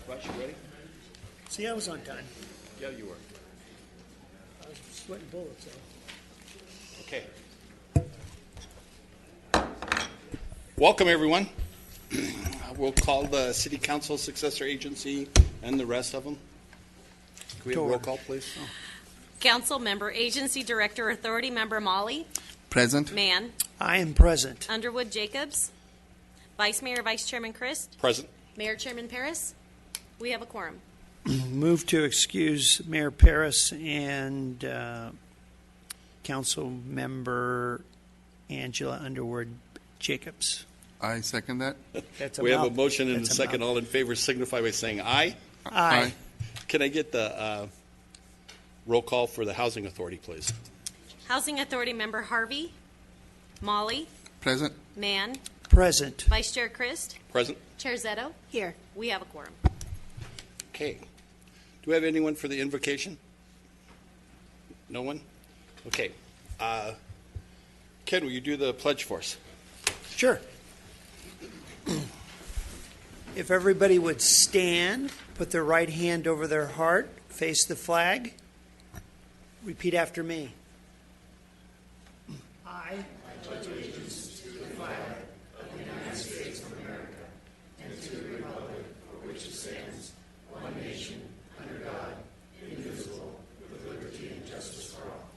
Rush, you ready? See, I was on time. Yeah, you were. I was sweating bullets, though. Okay. Welcome, everyone. We'll call the City Council, Successor Agency, and the rest of them. Can we have a roll call, please? Oh. Council Member, Agency Director, Authority Member Molly. Present. Mann. I am present. Underwood Jacobs. Vice Mayor, Vice Chairman Christ. Present. Mayor Chairman Paris. We have a quorum. Move to excuse Mayor Paris and Council Member Angela Underwood Jacobs. I second that. That's We have a mouth- motion and a that's second. mouth- All in favor signify by saying aye. Aye. Can I get the roll call for the Housing Authority, please? Housing Authority Member Harvey. Molly. Present. Mann. Present. Vice Chair Christ. Present. Chair Zetto. Here. We have a quorum. Okay. Do we have anyone for the invocation? No one? Okay. Ken, will you do the pledge for us? Sure. If everybody would stand, put their right hand over their heart, face the flag, repeat after me. I pledge allegiance to the flag of the United States of America and to the republic for which it stands, one nation, under God, indivisible, with liberty and justice for all.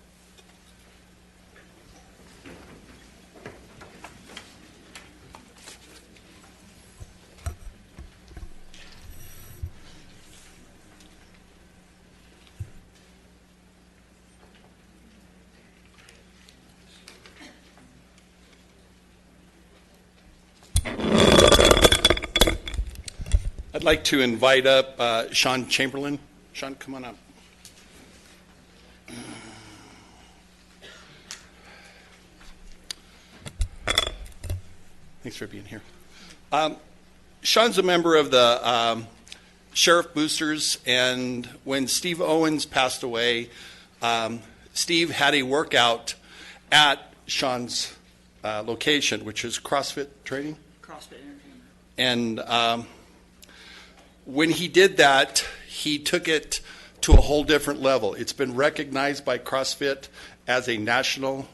I'd like to invite up Sean Chamberlain. Sean, come on up. Thanks for being here. Sean's a member of the Sheriff Boosters, and when Steve Owens passed away, Steve had a workout at Sean's location, which is CrossFit training. CrossFit Entertainment. And when he did that, he took it to a whole different level. It's been recognized by CrossFit as a national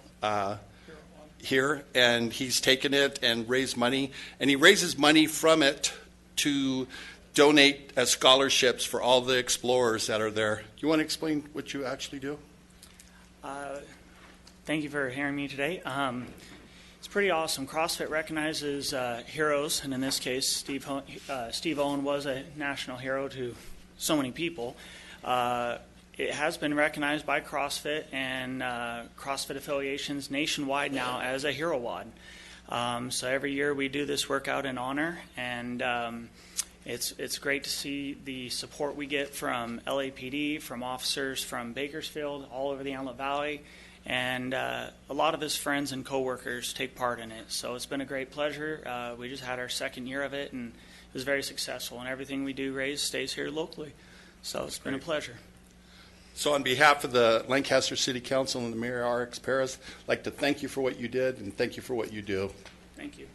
here, and he's taken it and raised money. And he raises money from it to donate as scholarships for all the explorers that are there. Do you want to explain what you actually do? Thank you for hearing me today. It's pretty awesome. CrossFit recognizes heroes, and in this case, Steve Owen was a national hero to so many people. It has been recognized by CrossFit and CrossFit affiliations nationwide now as a hero WOD. So every year we do this workout in honor, and it's great to see the support we get from LAPD, from officers from Bakersfield, all over the Antelope Valley. And a lot of his friends and coworkers take part in it. So it's been a great pleasure. We just had our second year of it, and it was very successful. And everything we do raise stays here locally. So it's been a pleasure. So on behalf of the Lancaster City Council and the Mayor RX Paris, I'd like to thank you for what you did and thank you for what you do. Thank you.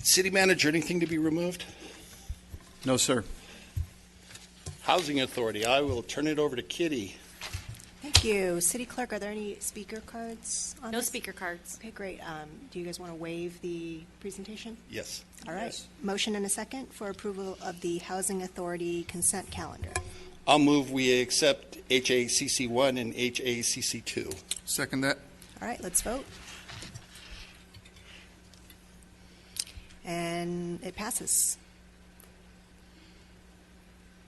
City Manager, anything to be removed? No, sir. Housing Authority, I will turn it over to Kitty. Thank you. City Clerk, are there any speaker cards on No this? speaker cards. Okay, great. Do you guys want to waive the presentation? Yes. All right. Yes. Motion and a second for approval of the Housing Authority consent calendar. I'll move we accept HACC 1 and HACC 2. Second that. All right, let's vote. And it passes.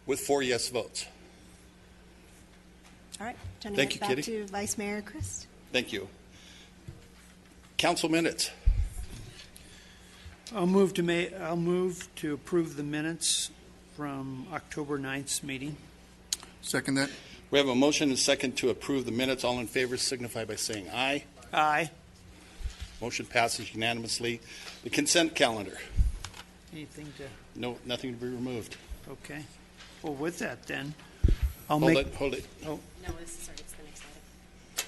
With 4 yes votes. All right, turning Thank it you, back Kitty. to Vice Mayor Christ. Thank you. Council minutes. I'll move to approve the minutes from October 9th's meeting. Second that. We have a motion and a second to approve the minutes. All in favor signify by saying aye. Aye. Motion passes unanimously. The consent calendar. Anything to, No, nothing to be removed. okay. Well, with that then, I'll Hold make. it, hold it. Oh, No, it's the next item.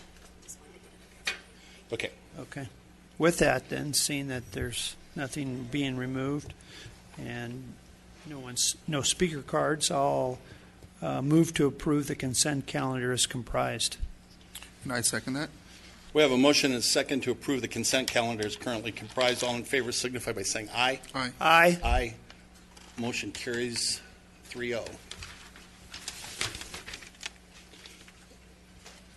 Okay. okay. With that then, seeing that there's nothing being removed and no speaker cards, I'll move to approve the consent calendar as comprised. And I second that. We have a motion and a second to approve the consent calendar as currently comprised. All in favor signify by saying aye. Aye. Aye. Aye. Motion carries 3-0.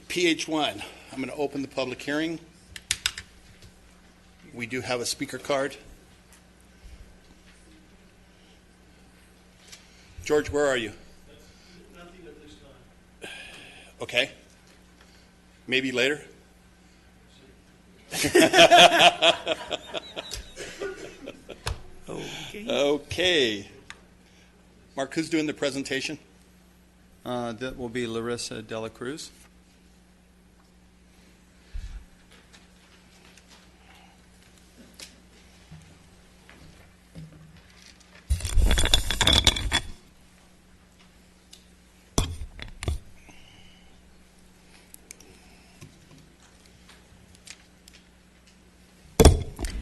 PH1, I'm going to open the public hearing. We do have a speaker card. George, where are you? Nothing at this time. Okay. Maybe later? Okay. Okay. Mark, who's doing the presentation? That will be Larissa Dela Cruz.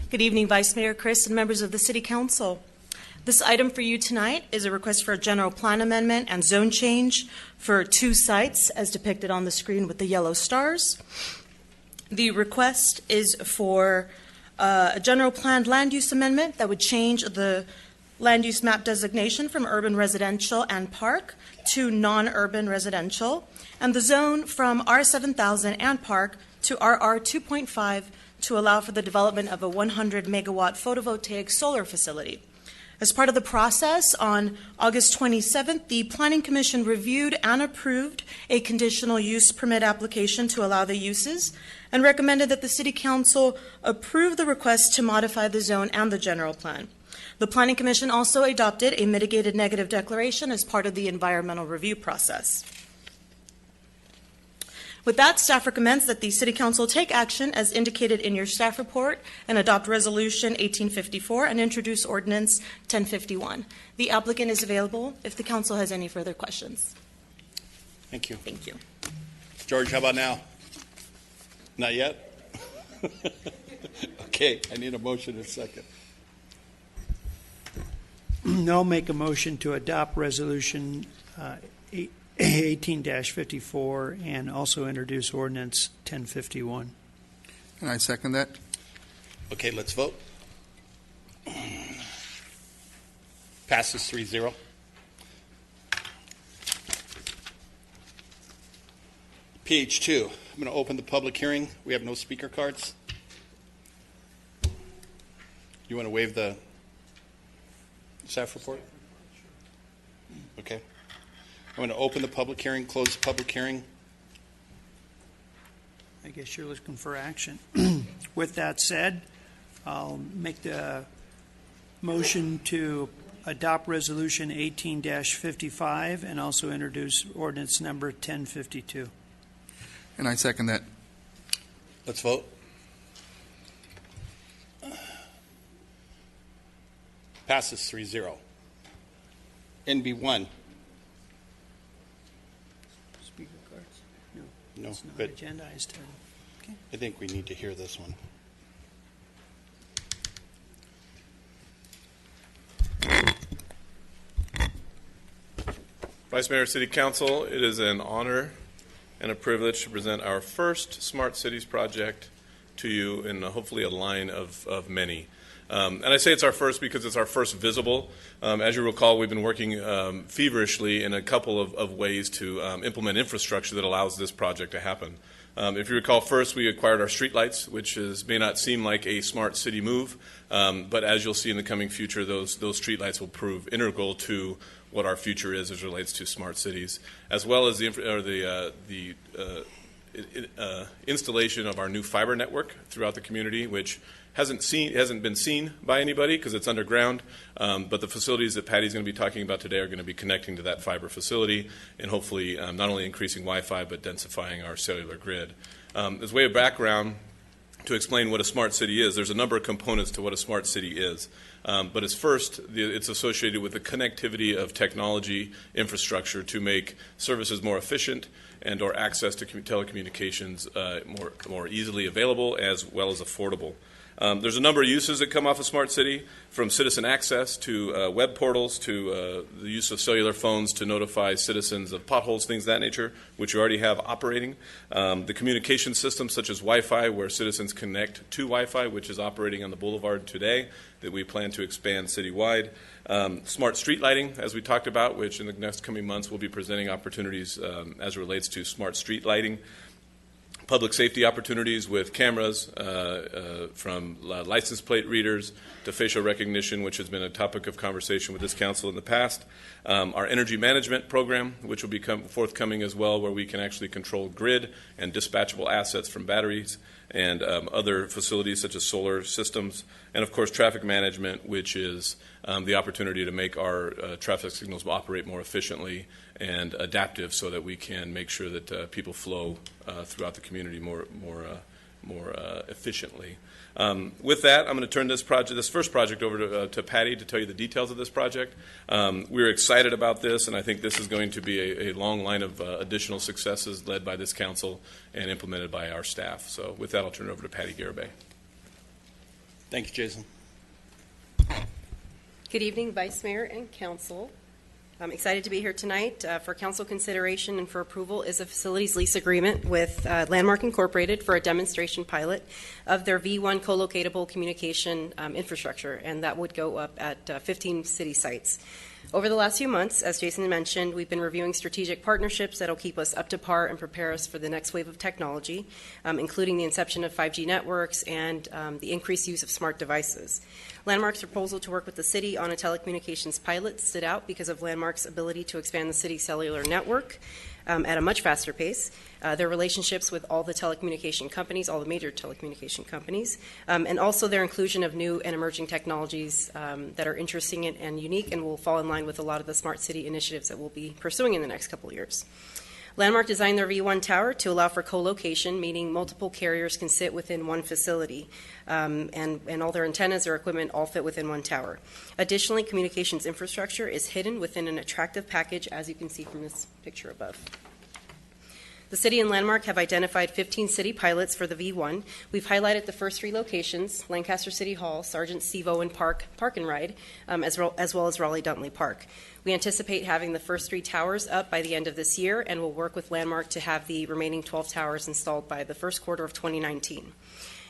Good evening, Vice Mayor Chris and members of the City Council. This item for you tonight is a request for a general plan amendment and zone change for 2 sites as depicted on the screen with the yellow stars. The request is for a general planned land use amendment that would change the land use map designation from urban residential and park to non-urban residential, and the zone from R7000 and park to RR 2.5 to allow for the development of a 100 megawatt photovoltaic solar facility. As part of the process, on August 27th, the Planning Commission reviewed and approved a conditional use permit application to allow the uses and recommended that the City Council approve the request to modify the zone and the general plan. The Planning Commission also adopted a mitigated negative declaration as part of the environmental review process. With that, staff recommends that the City Council take action as indicated in your staff report and adopt Resolution 1854 and introduce Ordinance 1051. The applicant is available if the Council has any further questions. Thank you. Thank you. George, how about now? Not yet? Okay, I need a motion in a second. I'll make a motion to adopt Resolution 18-54 and also introduce Ordinance 1051. And I second that. Okay, let's vote. Passes 3-0. PH2, I'm going to open the public hearing. We have no speaker cards. You want to waive the staff report? Okay. I'm going to open the public hearing, close the public hearing. I guess you're looking for action. With that said, I'll make the motion to adopt Resolution 18-55 and also introduce Ordinance number 1052. And I second that. Let's vote. Passes 3-0. NB1. Speaker cards? No, It's not but agendized. Okay. I think we need to hear this one. Vice Mayor, City Council, it is an honor and a privilege to present our first Smart Cities project to you in hopefully a line of many. And I say it's our first because it's our first visible. As you recall, we've been working feverishly in a couple of ways to implement infrastructure that allows this project to happen. If you recall, first we acquired our streetlights, which may not seem like a smart city move, but as you'll see in the coming future, those streetlights will prove integral to what our future is as it relates to smart cities, as well as the installation of our new fiber network throughout the community, which hasn't been seen by anybody because it's underground. But the facilities that Patty's going to be talking about today are going to be connecting to that fiber facility and hopefully not only increasing Wi-Fi but densifying our cellular grid. As way of background, to explain what a smart city is, there's a number of components to what a smart city is. But it's associated with the connectivity of technology infrastructure to make services more efficient and or access to telecommunications more easily available as well as affordable. There's a number of uses that come off a smart city, from citizen access to web portals to the use of cellular phones to notify citizens of potholes, things of that nature, which you already have operating. The communication systems such as Wi-Fi, where citizens connect to Wi-Fi, which is operating on the boulevard today, that we plan to expand citywide. Smart street lighting, as we talked about, which in the next coming months we'll be presenting opportunities as it relates to smart street lighting. Public safety opportunities with cameras, from license plate readers to facial recognition, which has been a topic of conversation with this council in the past. Our energy management program, which will be forthcoming as well, where we can actually control grid and dispatchable assets from batteries and other facilities such as solar systems. And, of course, traffic management, which is the opportunity to make our traffic signals operate more efficiently and adaptive so that we can make sure that people flow throughout the community more efficiently. With that, I'm going to turn this first project over to Patty to tell you the details of this project. We're excited about this, and I think this is going to be a long line of additional successes led by this council and implemented by our staff. So with that, I'll turn it over to Patty Garibay. Thank you, Jason. Good evening, Vice Mayor and Council. I'm excited to be here tonight. For council consideration and for approval is a facilities lease agreement with Landmark Incorporated for a demonstration pilot of their V1 co-locatable communication infrastructure, and that would go up at 15 city sites. Over the last few months, as Jason mentioned, we've been reviewing strategic partnerships that will keep us up to par and prepare us for the next wave of technology, including the inception of 5G networks and the increased use of smart devices. Landmark's proposal to work with the city on a telecommunications pilot stood out because of Landmark's ability to expand the city's cellular network at a much faster pace, their relationships with all the telecommunication companies, all the major telecommunication companies, and also their inclusion of new and emerging technologies that are interesting and unique and will fall in line with a lot of the smart city initiatives that we'll be pursuing in the next couple of years. Landmark designed their V1 tower to allow for co-location, meaning multiple carriers can sit within one facility, and all their antennas or equipment all fit within one tower. Additionally, communications infrastructure is hidden within an attractive package, as you can see from this picture above. The city and Landmark have identified 15 city pilots for the V1. We've highlighted the first 3 locations: Lancaster City Hall, Sergeant Steve Owen Park and Ride, as well as Raleigh-Duntley Park. We anticipate having the first 3 towers up by the end of this year, and we'll work with Landmark to have the remaining 12 towers installed by the first quarter of 2019.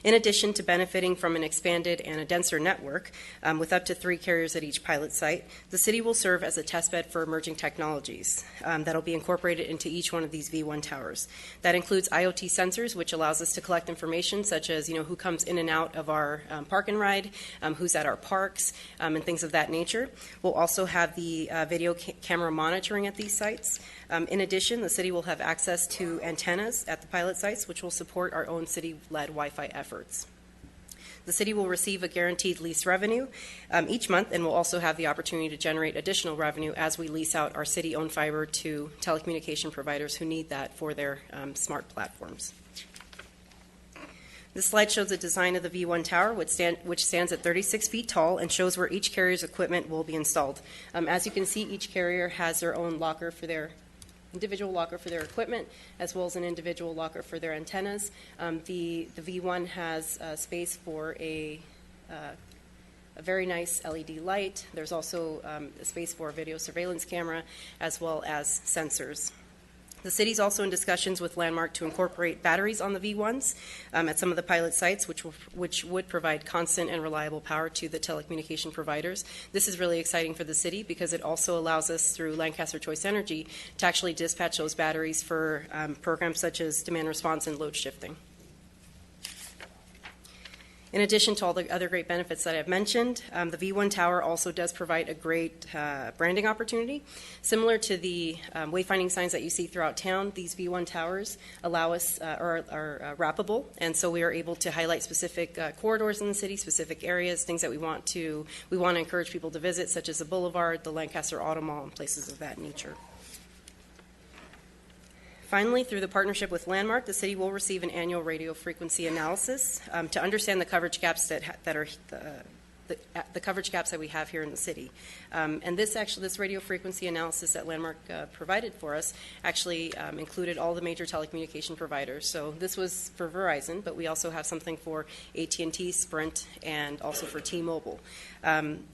In addition to benefiting from an expanded and a denser network with up to 3 carriers at each pilot site, the city will serve as a testbed for emerging technologies that will be incorporated into each one of these V1 towers. That includes IoT sensors, which allows us to collect information such as, who comes in and out of our park and ride, who's at our parks, and things of that nature. We'll also have the video camera monitoring at these sites. In addition, the city will have access to antennas at the pilot sites, which will support our own city-led Wi-Fi efforts. The city will receive a guaranteed lease revenue each month, and will also have the opportunity to generate additional revenue as we lease out our city-owned fiber to telecommunication providers who need that for their smart platforms. This slide shows the design of the V1 tower, which stands at 36 feet tall and shows where each carrier's equipment will be installed. As you can see, each carrier has their own locker for their individual locker for their equipment, as well as an individual locker for their antennas. The V1 has space for a very nice LED light. There's also a space for a video surveillance camera, as well as sensors. The city's also in discussions with Landmark to incorporate batteries on the V1s at some of the pilot sites, which would provide constant and reliable power to the telecommunication providers. This is really exciting for the city because it also allows us, through Lancaster Choice Energy, to actually dispatch those batteries for programs such as demand response and load shifting. In addition to all the other great benefits that I've mentioned, the V1 Tower also does provide a great branding opportunity. Similar to the wayfinding signs that you see throughout town, these V1 Towers allow us, are wrappable, and so we are able to highlight specific corridors in the city, specific areas, things that we want to encourage people to visit, such as the Boulevard, the Lancaster Auto Mall, and places of that nature. Finally, through the partnership with Landmark, the city will receive an annual radio frequency analysis to understand the coverage gaps that are the coverage gaps that we have here in the city. And this radio frequency analysis that Landmark provided for us actually included all the major telecommunication providers. So this was for Verizon, but we also have something for AT&T, Sprint, and also for T-Mobile.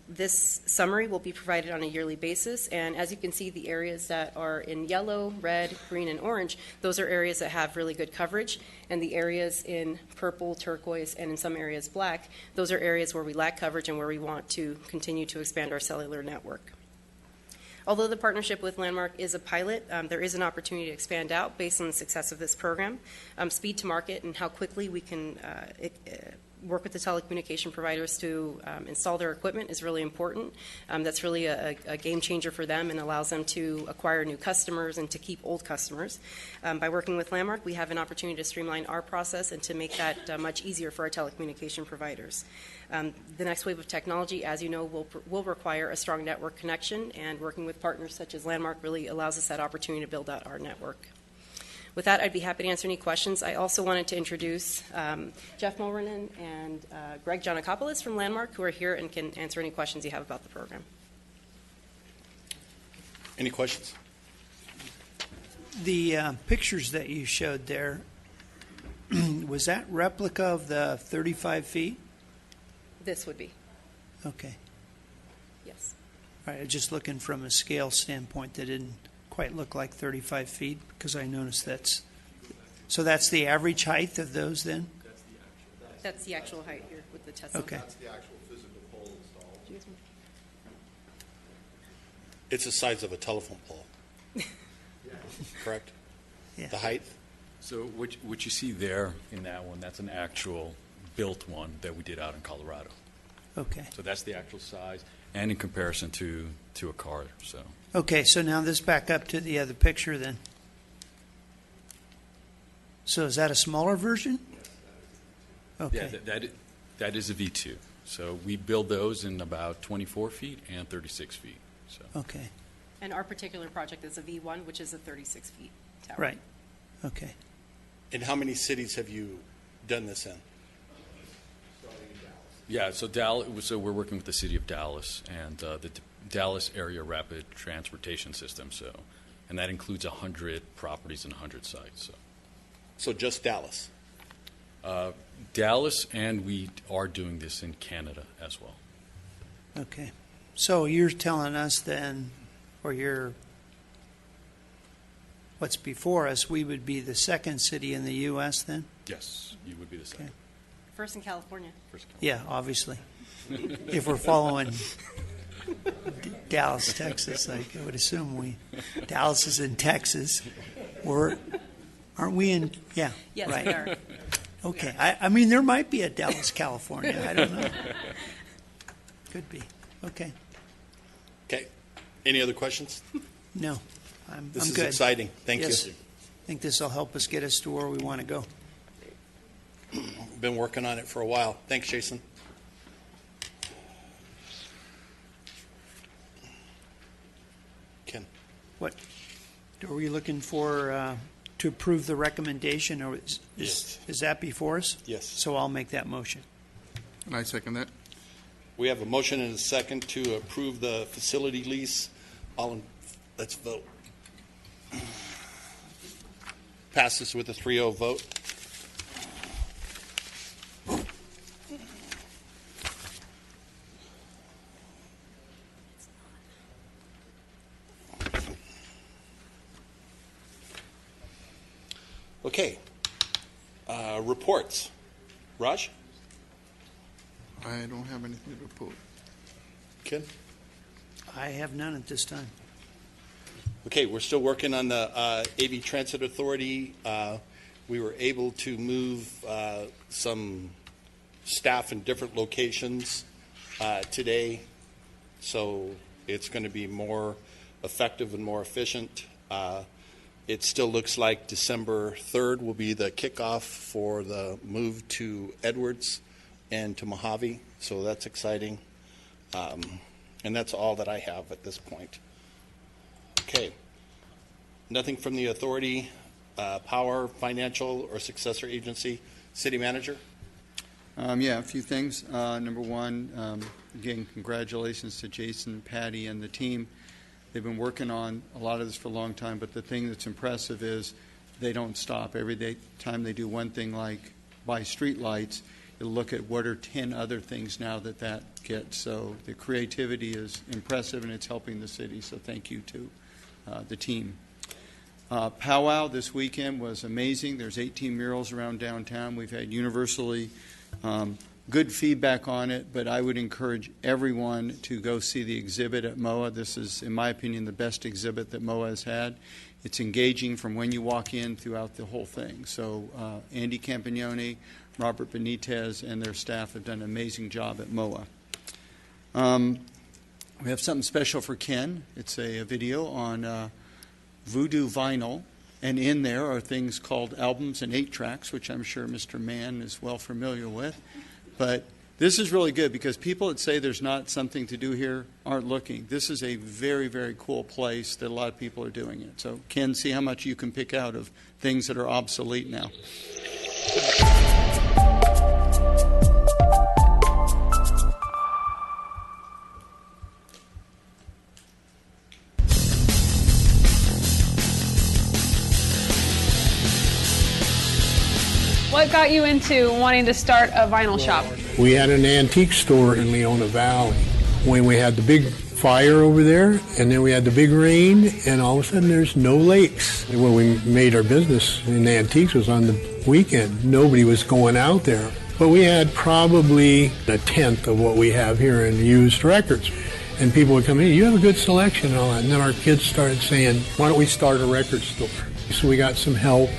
This summary will be provided on a yearly basis, and as you can see, the areas that are in yellow, red, green, and orange, those are areas that have really good coverage, and the areas in purple, turquoise, and in some areas black, those are areas where we lack coverage and where we want to continue to expand our cellular network. Although the partnership with Landmark is a pilot, there is an opportunity to expand out based on the success of this program. Speed to market and how quickly we can work with the telecommunication providers to install their equipment is really important. That's really a game changer for them and allows them to acquire new customers and to keep old customers. By working with Landmark, we have an opportunity to streamline our process and to make that much easier for our telecommunication providers. The next wave of technology, as you know, will require a strong network connection, and working with partners such as Landmark really allows us that opportunity to build out our network. With that, I'd be happy to answer any questions. I also wanted to introduce Jeff Mulrenan and Greg Giannakopoulos from Landmark, who are here and can answer any questions you have about the program. Any questions? The pictures that you showed there, was that replica of the 35 feet? This would be, Okay. yes. All right, just looking from a scale standpoint, that didn't quite look like 35 feet, because I noticed that's the average height of those then? That's the actual height here with the Tesla. Okay. That's the actual physical pole installed. It's the size of a telephone pole. Correct? Yeah. The height? So what you see there in that one, that's an actual built one that we did out in Colorado. Okay. So that's the actual size, and in comparison to a car. So Okay, so now this back up to the other picture then. So is that a smaller version? Okay. yeah, that is a V2. So we build those in about 24 feet and 36 feet. So Okay. And our particular project is a V1, which is a 36 feet tower. Right. Okay. In how many cities have you done this in? yeah, so we're working with the city of Dallas and the Dallas Area Rapid Transportation System. So, and that includes 100 properties and 100 sites. So just Dallas? Dallas, and we are doing this in Canada as well. Okay. So you're telling us then, or what's before us, we would be the second city in the U.S. then? Yes, you would be the second. Okay. First in California. Yeah, obviously. If we're following Dallas, Texas, I would assume Dallas is in Texas. Aren't we in? Yeah. Yes, right. we are. Okay. I mean, there might be a Dallas, California. I don't know. Could be. Okay. Okay. Any other questions? No. I'm This is good. exciting. Thank Yes. you. I think this will help us get us to where we want to go. Been working on it for a while. Thanks, Jason. Ken. What are we looking for to approve the recommendation, or Yes. is that before us? Yes. So I'll make that motion. And I second that. We have a motion and a second to approve the facility lease. Let's vote. Passes with a 3-0 vote. Okay. Reports. Raj? I don't have anything to report. Ken? I have none at this time. Okay, we're still working on the AV Transit Authority. We were able to move some staff in different locations today, so it's going to be more effective and more efficient. It still looks like December 3rd will be the kickoff for the move to Edwards and to Mojave, so that's exciting. And that's all that I have at this point. Okay. Nothing from the authority, power, financial, or successor agency. City manager? Yeah, a few things. Number one, again, congratulations to Jason, Patty, and the team. They've been working on a lot of this for a long time, but the thing that's impressive is they don't stop. Every time they do one thing like buy street lights, you'll look at what are 10 other things now that gets. So the creativity is impressive, and it's helping the city. So thank you to the team. Powwow this weekend was amazing. There's 18 murals around downtown. We've had universally good feedback on it, but I would encourage everyone to go see the exhibit at MOA. This is, in my opinion, the best exhibit that MOA has had. It's engaging from when you walk in throughout the whole thing. So Andy Campagnoni, Robert Benitez, and their staff have done an amazing job at MOA. We have something special for Ken. It's a video on Voodoo vinyl, and in there are things called albums and 8-tracks, which I'm sure Mr. Mann is well familiar with. But this is really good because people that say there's not something to do here aren't looking. This is a very, very cool place that a lot of people are doing it. So, Ken, see how much you can pick out of things that are obsolete now. What got you into wanting to start a vinyl shop? We had an antique store in Leona Valley. When we had the big fire over there, and then we had the big rain, and all of a sudden there's no lakes. When we made our business in antiques was on the weekend. Nobody was going out there. But we had probably 1/10 of what we have here in used records. And people would come in, you have a good selection and all that. And then our kids started saying, why don't we start a record store? So we got some help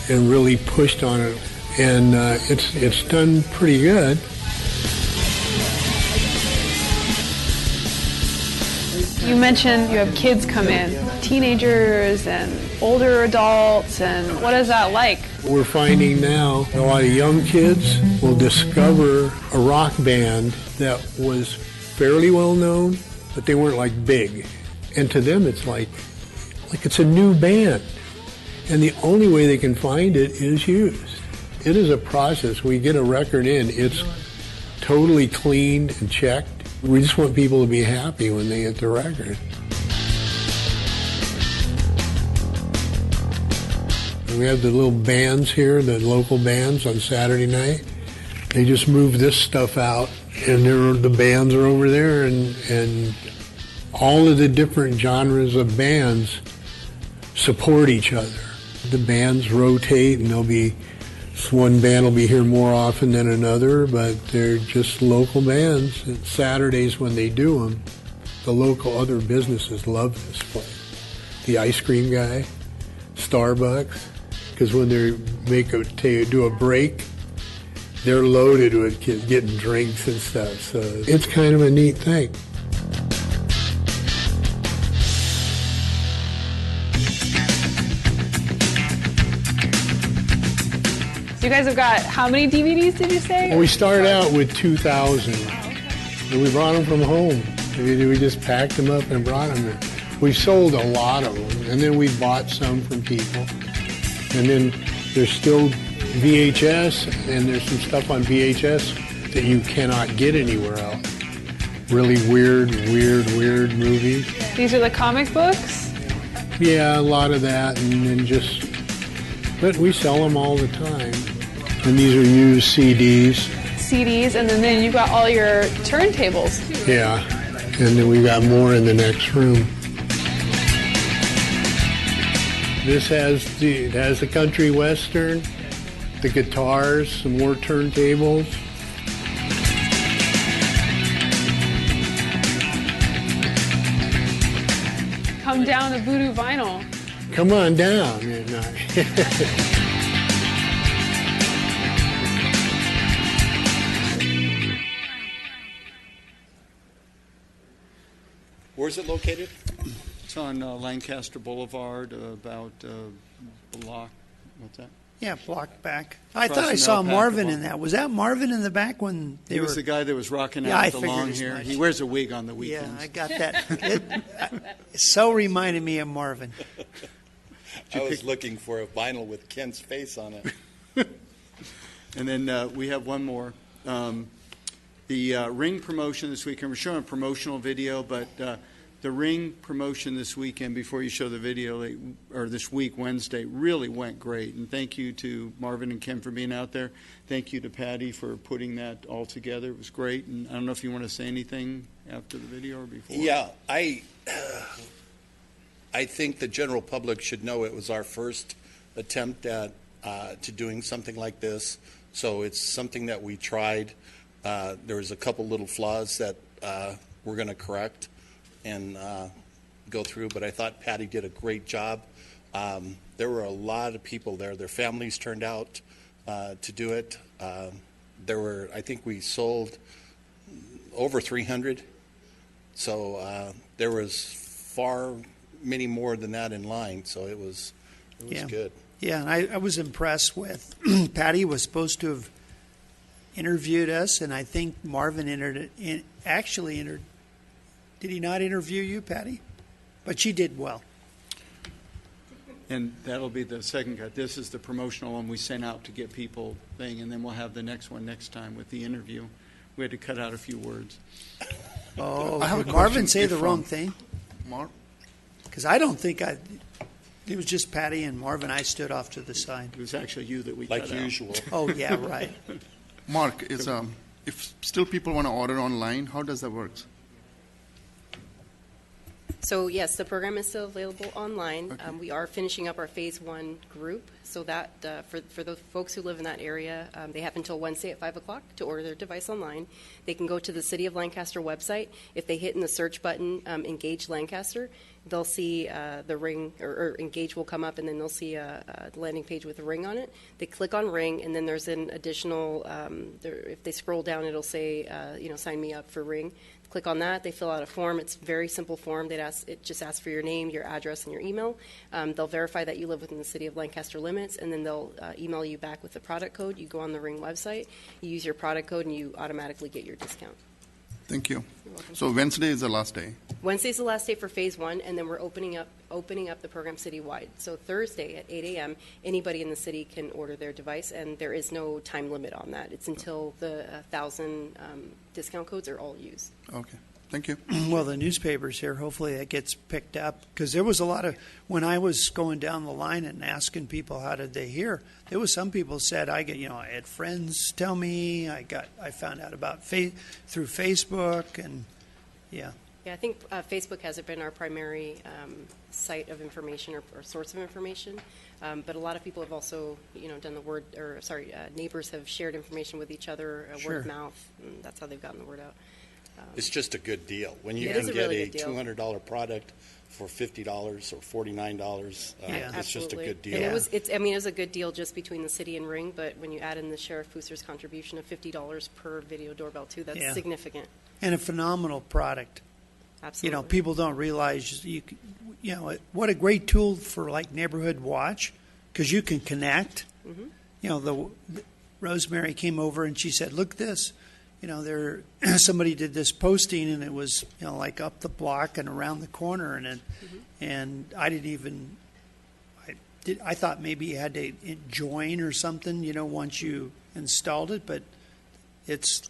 and really pushed on it, and it's done pretty good. You mentioned you have kids come in, teenagers and older adults, and what is that like? We're finding now a lot of young kids will discover a rock band that was fairly well known, but they weren't like big. And to them it's like it's a new band. And the only way they can find it is used. It is a process. We get a record in, it's totally cleaned and checked. We just want people to be happy when they get the record. And we have the little bands here, the local bands on Saturday night. They just move this stuff out, and the bands are over there, and all of the different genres of bands support each other. The bands rotate, and one band will be here more often than another, but they're just local bands. And Saturdays when they do them, the local other businesses love this place. The ice cream guy, Starbucks, because when they do a break, they're loaded with kids getting drinks and stuff. So it's kind of a neat thing. So you guys have got how many DVDs did you say? Well, we started out with 2,000, and we brought them from home. We just packed them up and brought them. We sold a lot of them, and then we bought some from people. And then there's still VHS, and there's some stuff on VHS that you cannot get anywhere else. Really weird movies. These are the comic books? Yeah, a lot of that, and then but we sell them all the time. And these are used CDs. CDs, and then you got all your turntables. Yeah, and then we got more in the next room. This has the country western, the guitars, some more turntables. Come down to Voodoo Vinyl. Come on down. Where's it located? It's on Lancaster Boulevard, about block, what's that? Yeah, block back. I Crossing thought I saw Alpaca Marvin block. in that. Was that Marvin in the back when they He were? was the guy that was rocking Yeah, out I with the figured long as hair. much. He wears a wig on the Yeah, weekends. I got that. It so reminded me of Marvin. I was looking for a vinyl with Ken's face on it. And then we have one more. The ring promotion this weekend, we're showing a promotional video, but the ring promotion this weekend, before you show the video, or this week, Wednesday, really went great. And thank you to Marvin and Ken for being out there. Thank you to Patty for putting that all together. It was great. And I don't know if you want to say anything after the video or before. Yeah, I think the general public should know it was our first attempt at to doing something like this. So it's something that we tried. There was a couple little flaws that we're going to correct and go through, but I thought Patty did a great job. There were a lot of people there. Their families turned out to do it. I think we sold over 300. So there was many more than that in line. So it was good. Yeah, and I was impressed with Patty was supposed to have interviewed us, and I think Marvin entered. Did he not interview you, Patty? But she did well. And that'll be the second cut. This is the promotional one we sent out to get people thing, and then we'll have the next one next time with the interview. We had to cut out a few words. Oh, I have a did Marvin question. say the If, wrong thing? Because I don't think it was just Patty and Marvin. I stood off to the side. It was actually you that we Like cut out. usual. Oh, yeah, right. Mark, if still people want to order online, how does that work? So yes, the program is still available online. We are finishing up our phase 1 group, so that for the folks who live in that area, they have until Wednesday at 5 o'clock to order their device online. They can go to the City of Lancaster website. If they hit in the search button, Engage Lancaster, they'll see the ring, or Engage will come up, and then they'll see a landing page with a ring on it. They click on ring, and then there's an additional, if they scroll down, it'll say, sign me up for ring. Click on that. They fill out a form. It's a very simple form. It just asks for your name, your address, and your email. They'll verify that you live within the City of Lancaster limits, and then they'll email you back with the product code. You go on the Ring website, you use your product code, and you automatically get your discount. Thank you. You're welcome. So Wednesday is the last day. Wednesday's the last day for phase 1, and then we're opening up the program citywide. So Thursday at 8 a.m., anybody in the city can order their device, and there is no time limit on that. It's until the 1,000 discount codes are all used. Okay. Thank you. Well, the newspapers here, hopefully that gets picked up, because there was a lot of, when I was going down the line and asking people how did they hear, there was some people said, I had friends tell me, I found out about through Facebook, and yeah. Yeah, I think Facebook hasn't been our primary site of information or source of information, but a lot of people have also, done neighbors have shared information with each other, Sure. word of mouth, and that's how they've gotten the word out. It's just a good deal. When you It can is a get really a good deal. $200 product for $50 or $49, Yeah. it's just a Absolutely. good deal. And it was a good deal just between the city and Ring, but when you add in the Sheriff Booster's contribution of $50 per video doorbell too, that's Yeah. significant. And a phenomenal product. Absolutely. People don't realize, what a great tool for like Neighborhood Watch, because you can connect. Mm-hmm. Rosemary came over and she said, look this, somebody did this posting and it was, like up the block and around the corner, and I didn't even, I thought maybe you had to join or something, once you installed it, but it's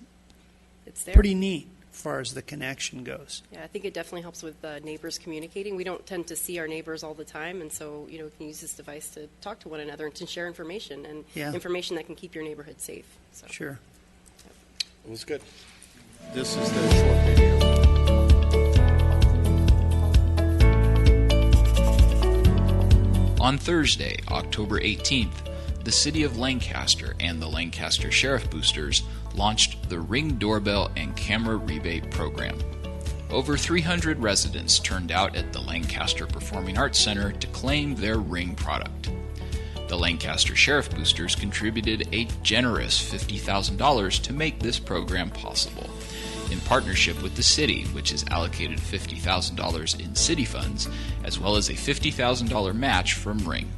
there. pretty neat as far as the connection goes. Yeah, I think it definitely helps with neighbors communicating. We don't tend to see our neighbors all the time, and so we can use this device to talk to one another and to share information, and Yeah. information that can keep your neighborhood safe. So. Sure. It was good. This is the short video. On Thursday, October 18th, the City of Lancaster and the Lancaster Sheriff Boosters launched the Ring Doorbell and Camera Rebate Program. Over 300 residents turned out at the Lancaster Performing Arts Center to claim their Ring product. The Lancaster Sheriff Boosters contributed a generous $50,000 to make this program possible. in partnership with the city, which has allocated $50,000 in city funds, as well as a $50,000 match from Ring.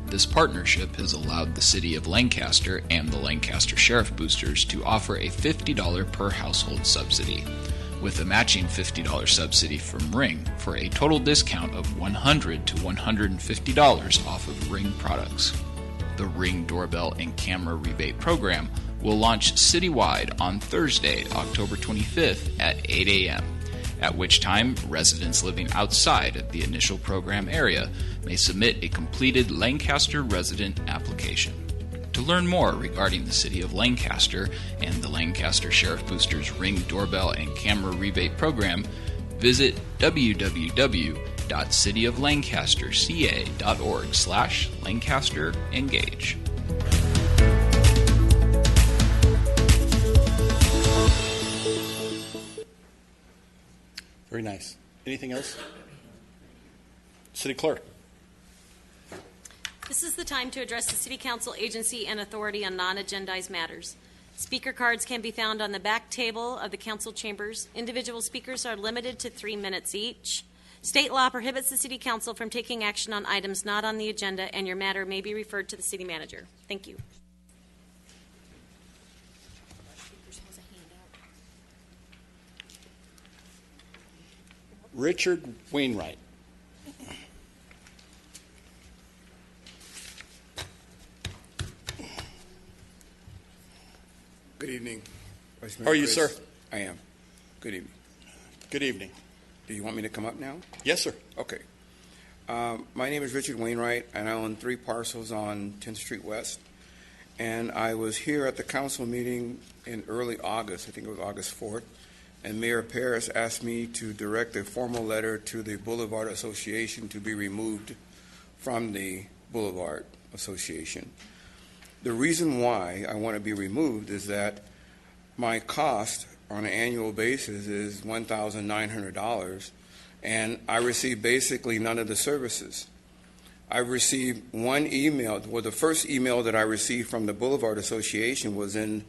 This partnership has allowed the City of Lancaster and the Lancaster Sheriff Boosters to offer a $50 per household subsidy, with a matching $50 subsidy from Ring for a total discount of $100 to $150 off of Ring products. The Ring doorbell and camera rebate program will launch citywide on Thursday, October 25th at 8 a.m., at which time residents living outside of the initial program area may submit a completed Lancaster resident application. To learn more regarding the City of Lancaster and the Lancaster Sheriff Boosters Ring doorbell and camera rebate program, visit www.cityoflancasterca.org/Lancaster Engage. Very nice. Anything else? City Clerk. This is the time to address the City Council, agency, and authority on non-agendized matters. Speaker cards can be found on the back table of the council chambers. Individual speakers are limited to 3 minutes each. State law prohibits the City Council from taking action on items not on the agenda, and your matter may be referred to the City Manager. Thank you. Richard Wainwright. Good evening, Vice Mayor How are you, Chris. sir? I am. Good evening. Good evening. Do you want me to come up now? Yes, sir. Okay. My name is Richard Wainwright, and I own 3 parcels on 10th Street West. And I was here at the council meeting in early August, I think it was August 4th, and Mayor Paris asked me to direct a formal letter to the Boulevard Association to be removed from the Boulevard Association. The reason why I want to be removed is that my cost on an annual basis is $1,900, and I receive basically none of the services. I received one email. Well, the first email that I received from the Boulevard Association was in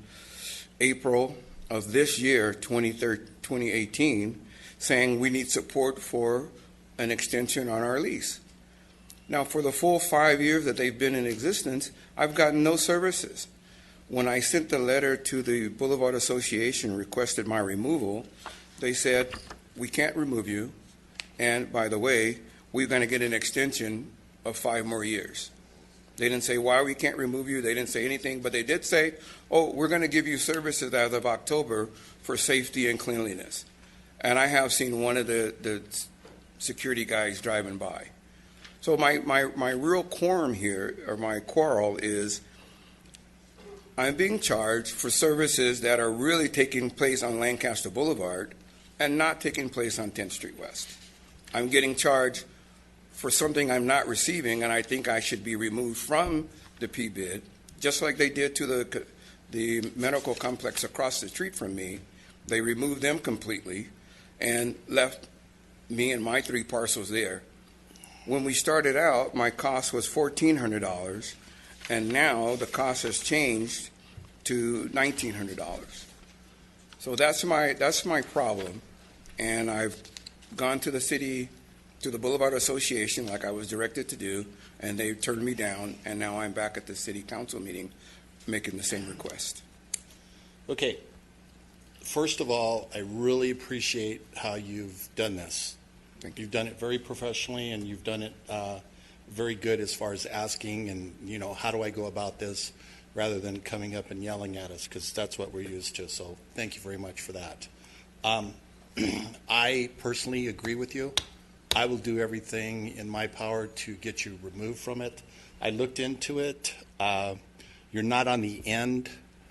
April of this year, 2018, saying we need support for an extension on our lease. Now, for the full 5 years that they've been in existence, I've gotten no services. When I sent the letter to the Boulevard Association, requested my removal, they said, we can't remove you, and by the way, we're going to get an extension of 5 more years. They didn't say why we can't remove you. They didn't say anything, but they did say, oh, we're going to give you services as of October for safety and cleanliness. And I have seen one of the security guys driving by. So my real quorum here, or my quarrel, is I'm being charged for services that are really taking place on Lancaster Boulevard and not taking place on 10th Street West. I'm getting charged for something I'm not receiving, and I think I should be removed from the P-bid, just like they did to the medical complex across the street from me. They removed them completely and left me and my 3 parcels there. When we started out, my cost was $1,400, and now the cost has changed to $1,900. So that's my problem, and I've gone to the city, to the Boulevard Association, like I was directed to do, and they turned me down, and now I'm back at the city council meeting making the same request. Okay. First of all, I really appreciate how you've done this. Thank you. You've done it very professionally, and you've done it very good as far as asking and, how do I go about this, rather than coming up and yelling at us, because that's what we're used to. So thank you very much for that. I personally agree with you. I will do everything in my power to get you removed from it. I looked into it. You're not on the end,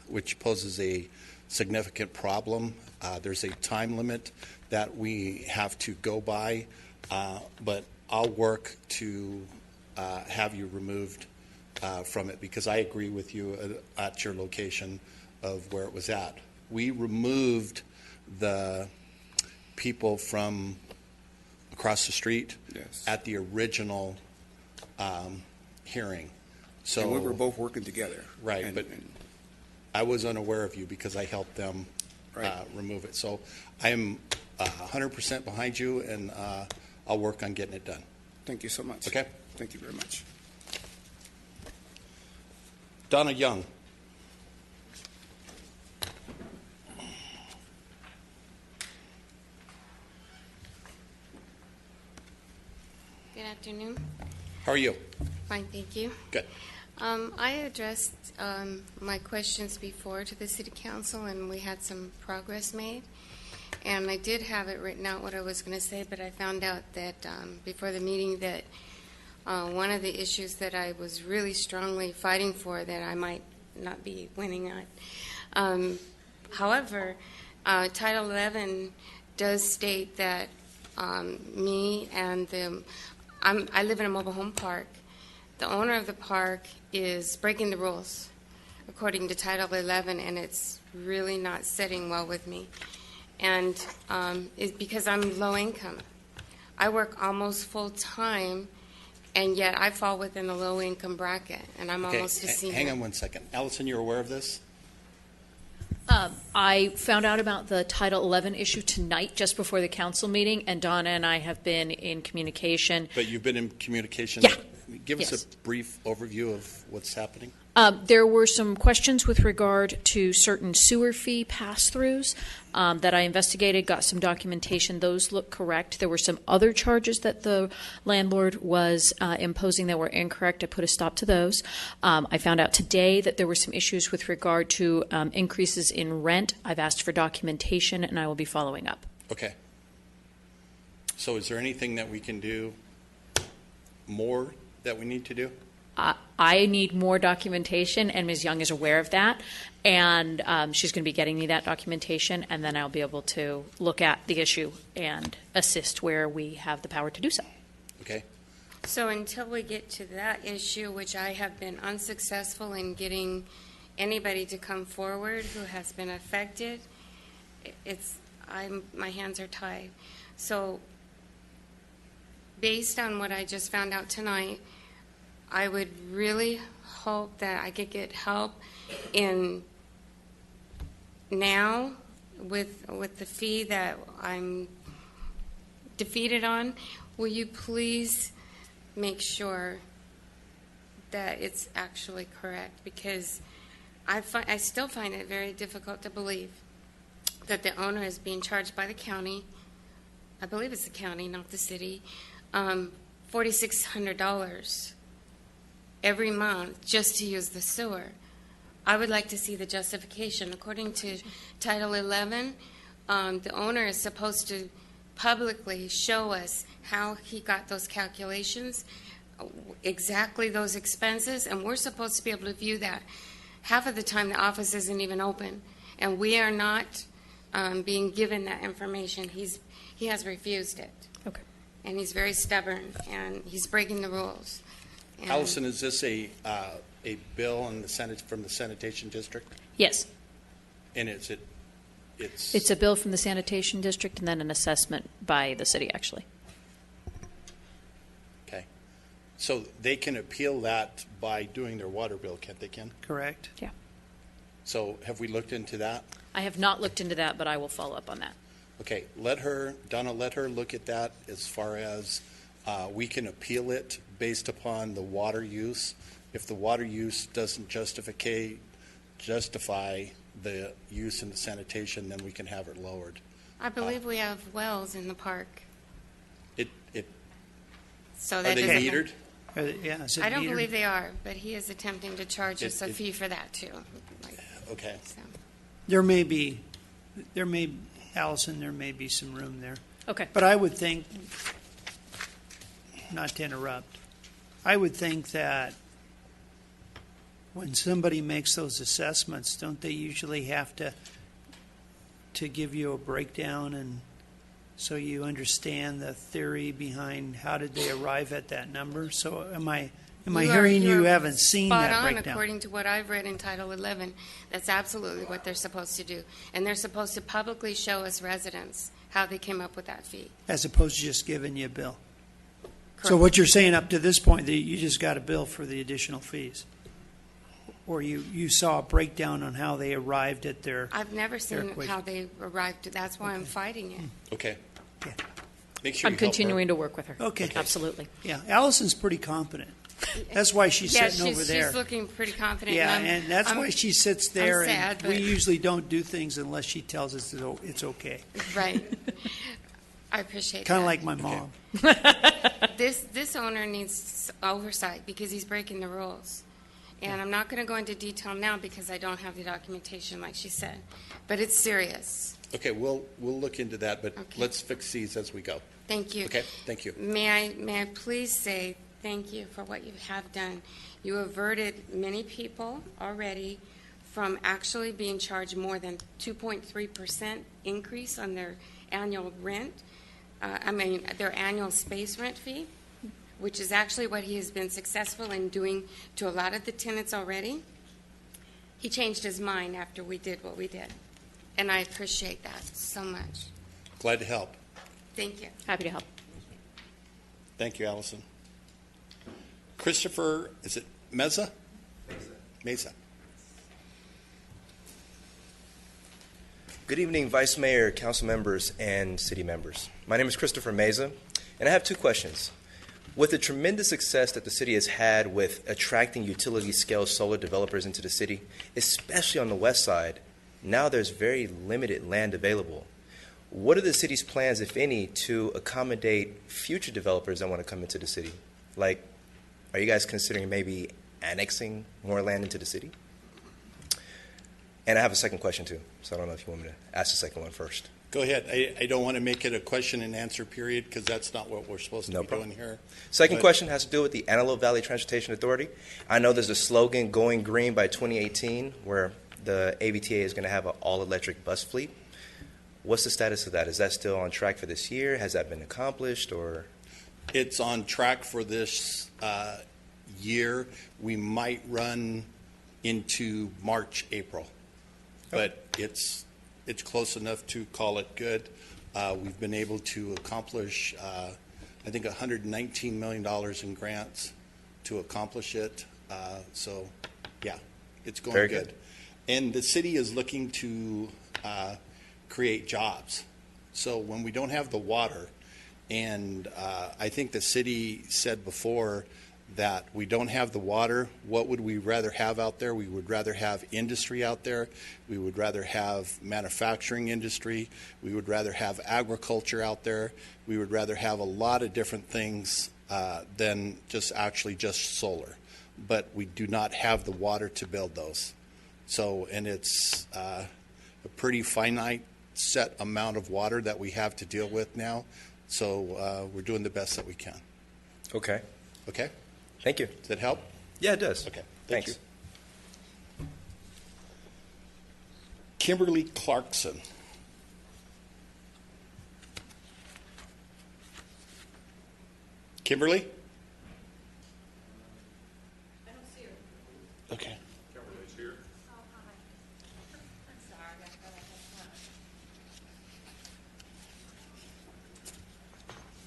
which poses a significant problem. There's a time limit that we have to go by, but I'll work to have you removed from it, because I agree with you at your location of where it was at. We removed the people from across the street at the original hearing. So and we were both working together. Right, but I was unaware of you because I helped them Right. remove it. So I am 100% behind you, and I'll work on getting it done. Thank you so much. Okay? Thank you very much. Donna Young. Good afternoon. How are you? Fine, thank you. Good. I addressed my questions before to the City Council, and we had some progress made. And I did have it written out what I was going to say, but I found out that before the meeting that one of the issues that I was really strongly fighting for that I might not be winning at. However, Title 11 does state that me and I live in a mobile home park. The owner of the park is breaking the rules according to Title 11, and it's really not sitting well with me. And it's because I'm low income. I work almost full time, and yet I fall within the low income bracket, and I'm Okay, almost a senior. hang on one second. Allison, you're aware of this? I found out about the Title 11 issue tonight, just before the council meeting, and Donna and I have been in communication. But you've been in communication? Yeah. Give us Yes. a brief overview of what's happening. There were some questions with regard to certain sewer fee pass-throughs that I investigated, got some documentation. Those look correct. There were some other charges that the landlord was imposing that were incorrect. I put a stop to those. I found out today that there were some issues with regard to increases in rent. I've asked for documentation, and I will be following up. Okay. So is there anything that we can do more that we need to do? I need more documentation, and Ms. Young is aware of that, and she's going to be getting me that documentation, and then I'll be able to look at the issue and assist where we have the power to do so. Okay. So until we get to that issue, which I have been unsuccessful in getting anybody to come forward who has been affected, my hands are tied. So based on what I just found out tonight, I would really hope that I could get help in now with the fee that I'm defeated on. Will you please make sure that it's actually correct? Because I still find it very difficult to believe that the owner is being charged by the county. I believe it's the county, not the city. $4,600 every month just to use the sewer. I would like to see the justification. According to Title 11, the owner is supposed to publicly show us how he got those calculations, exactly those expenses, and we're supposed to be able to view that. Half of the time the office isn't even open, and we are not being given that information. He has refused it. Okay. And he's very stubborn, and he's breaking the rules. And Allison, is this a bill in from the sanitation district? Yes. And it's It's a bill from the sanitation district and then an assessment by the city, actually. okay. So they can appeal that by doing their water bill, can't they, Ken? Correct. Yeah. So have we looked into that? I have not looked into that, but I will follow up on that. Okay, Donna, let her look at that as far as we can appeal it based upon the water use. If the water use doesn't justify the use in the sanitation, then we can have it lowered. I believe we have wells in the park. So Are that they doesn't- metered? Yeah, is it I don't metered? believe they are, but he is attempting to charge us a fee for that too. Okay. So. There may, Allison, there may be some room there. Okay. But I would think, not to interrupt, I would think that when somebody makes those assessments, don't they usually have to give you a breakdown, and so you understand the theory behind how did they arrive at that number? So am I hearing you haven't seen that Spot on, breakdown? according to what I've read in Title 11. That's absolutely what they're supposed to do. And they're supposed to publicly show us residents how they came up with that fee. As opposed to just giving you a bill. So Correct. what you're saying up to this point, that you just got a bill for the additional fees? or you saw a breakdown on how they arrived at their. I've never seen equation. how they arrived. That's why I'm fighting it. Okay. Make sure I'm you help her. continuing to work with her. Okay. Absolutely. Yeah, Allison's pretty competent. That's why she's sitting over there. She's looking pretty confident. Yeah, I'm- and that's I'm- why she sits there. I'm sad, and we but- usually don't do things unless she tells us that it's okay. Right. I appreciate Kind of that. like my mom. This owner needs oversight because he's breaking the rules. And I'm not going to go into detail now because I don't have the documentation like she said. But it's serious. Okay, we'll look into that, but let's fix these as we go. Thank you. Okay, thank you. May I please say thank you for what you have done. You averted many people already from actually being charged more than 2.3% increase on their annual rent. Their annual space rent fee, which is actually what he has been successful in doing to a lot of the tenants already. He changed his mind after we did what we did. And I appreciate that so much. Glad to help. Thank you. Happy to help. Thank you, Allison. Christopher, is it Meza? Meza. Good evening, Vice Mayor, council members, and city members. My name is Christopher Meza, and I have two questions. With the tremendous success that the city has had with attracting utility-scale solar developers into the city, especially on the west side, now there's very limited land available. What are the city's plans, if any, to accommodate future developers that want to come into the city? Like, are you guys considering maybe annexing more land into the city? And I have a second question, too, so I don't know if you want me to ask the second one first. Go ahead. I don't want to make it a question and answer period because that's not what we're supposed to be doing here. Second But- question has to do with the Antelope Valley Transportation Authority. I know there's a slogan, Going Green by 2018, where the AVTA is going to have an all-electric bus fleet. What's the status of that? Is that still on track for this year? Has that been accomplished, or? It's on track for this year. We might run into March, April, but it's close enough to call it good. We've been able to accomplish, I think, $119 million in grants to accomplish it. So, yeah, it's going Very good. good. And the city is looking to create jobs. So when we don't have the water, and I think the city said before that we don't have the water, what would we rather have out there? We would rather have industry out there. We would rather have manufacturing industry. We would rather have agriculture out there. We would rather have a lot of different things than just solar. But we do not have the water to build those. So, and it's a pretty finite set amount of water that we have to deal with now. So we're doing the best that we can. Okay. Okay? Thank you. Does that help? Yeah, it does. Okay. Thank Thanks. you. Kimberly Clarkson. Kimberly? I don't see her. Okay. Kimberly's here. Oh, hi. I'm sorry, I got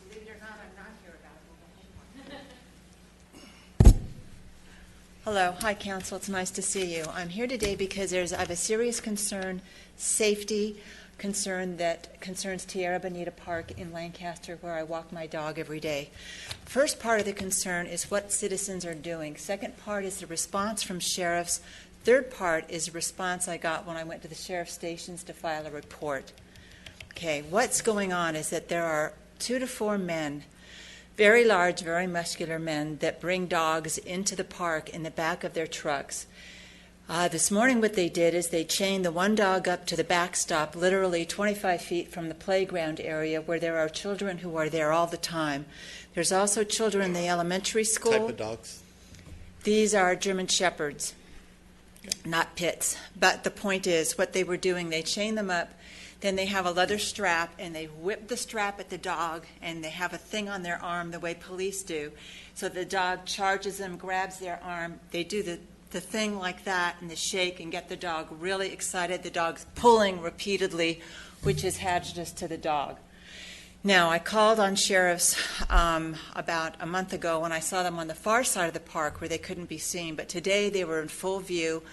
Believe it or not, I'm not here about it. Hello, hi council, it's nice to see you. I'm here today because I have a serious concern, safety concern that concerns Tierra Bonita Park in Lancaster where I walk my dog every day. First part of the concern is what citizens are doing. Second part is the response from sheriffs. Third part is a response I got when I went to the sheriff's stations to file a report. Okay, what's going on is that there are 2 to 4 men, very large, very muscular men that bring dogs into the park in the back of their trucks. This morning what they did is they chained the one dog up to the backstop, literally 25 feet from the playground area where there are children who are there all the time. There's also children in the elementary school. Type of dogs? These are German Shepherds, not pits. But the point is, what they were doing, they chained them up, then they have a leather strap, and they whip the strap at the dog, and they have a thing on their arm the way police do. So the dog charges them, grabs their arm. They do the thing like that and the shake and get the dog really excited. The dog's pulling repeatedly, which is hazardous to the dog. Now, I called on sheriffs about a month ago when I saw them on the far side of the park where they couldn't be seen, but today they were in full view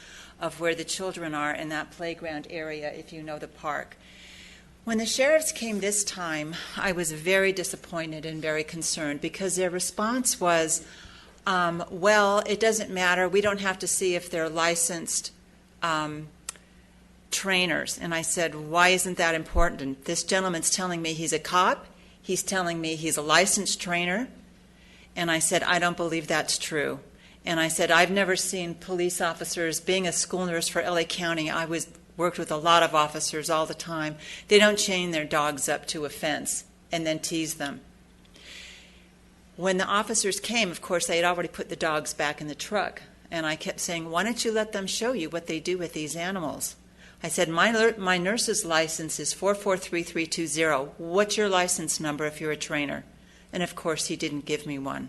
of where the children are in that playground area, if you know the park. When the sheriffs came this time, I was very disappointed and very concerned because their response was, well, it doesn't matter. We don't have to see if they're licensed trainers. And I said, why isn't that important? This gentleman's telling me he's a cop. He's telling me he's a licensed trainer. And I said, I don't believe that's true. And I said, I've never seen police officers, being a school nurse for LA County, worked with a lot of officers all the time. They don't chain their dogs up to a fence and then tease them. When the officers came, of course, they had already put the dogs back in the truck. And I kept saying, why don't you let them show you what they do with these animals? I said, my nurse's license is 443320. What's your license number if you're a trainer? And of course, he didn't give me one.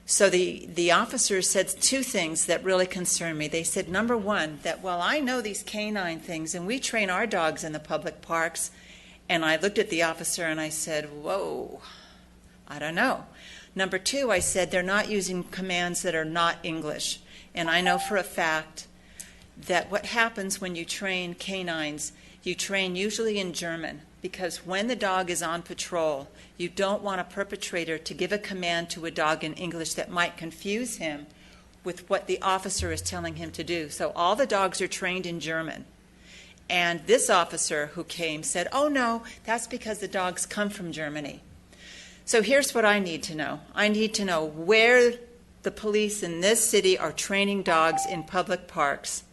So the officers said two things that really concerned me. They said, number one, that, well, I know these canine things, and we train our dogs in the public parks. And I looked at the officer and I said, whoa, I don't know. Number two, I said, they're not using commands that are not English. And I know for a fact that what happens when you train canines, you train usually in German, because when the dog is on patrol, you don't want a perpetrator to give a command to a dog in English that might confuse him with what the officer is telling him to do. So all the dogs are trained in German. And this officer who came said, oh no, that's because the dogs come from Germany. So here's what I need to know. I need to know where the police in this city are training dogs in public parks.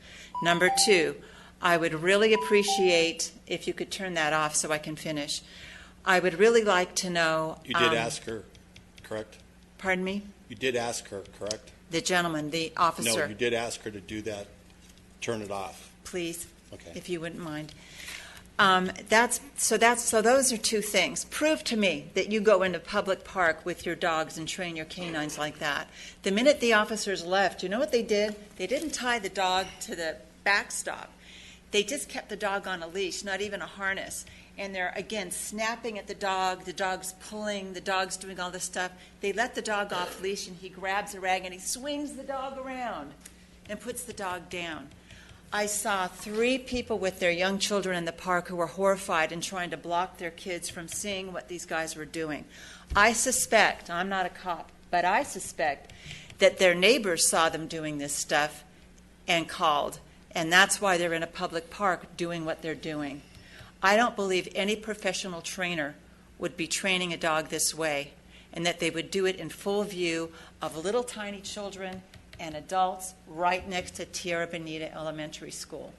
Number two, I would really appreciate if you could turn that off so I can finish. I would really like to know. You did ask her, correct? Pardon me? You did ask her, correct? The gentleman, the officer. No, you did ask her to do that. Turn it off. Please, okay, if you wouldn't mind. So those are two things. Prove to me that you go into public park with your dogs and train your canines like that. The minute the officers left, you know what they did? They didn't tie the dog to the backstop. They just kept the dog on a leash, not even a harness. And they're, again, snapping at the dog's pulling, the dog's doing all this stuff. They let the dog off leash, and he grabs a rag and he swings the dog around and puts the dog down. I saw 3 people with their young children in the park who were horrified and trying to block their kids from seeing what these guys were doing. I suspect, I'm not a cop, but I suspect that their neighbors saw them doing this stuff and called. And that's why they're in a public park doing what they're doing. I don't believe any professional trainer would be training a dog this way, and that they would do it in full view of little tiny children and adults right next to Tierra Bonita Elementary School.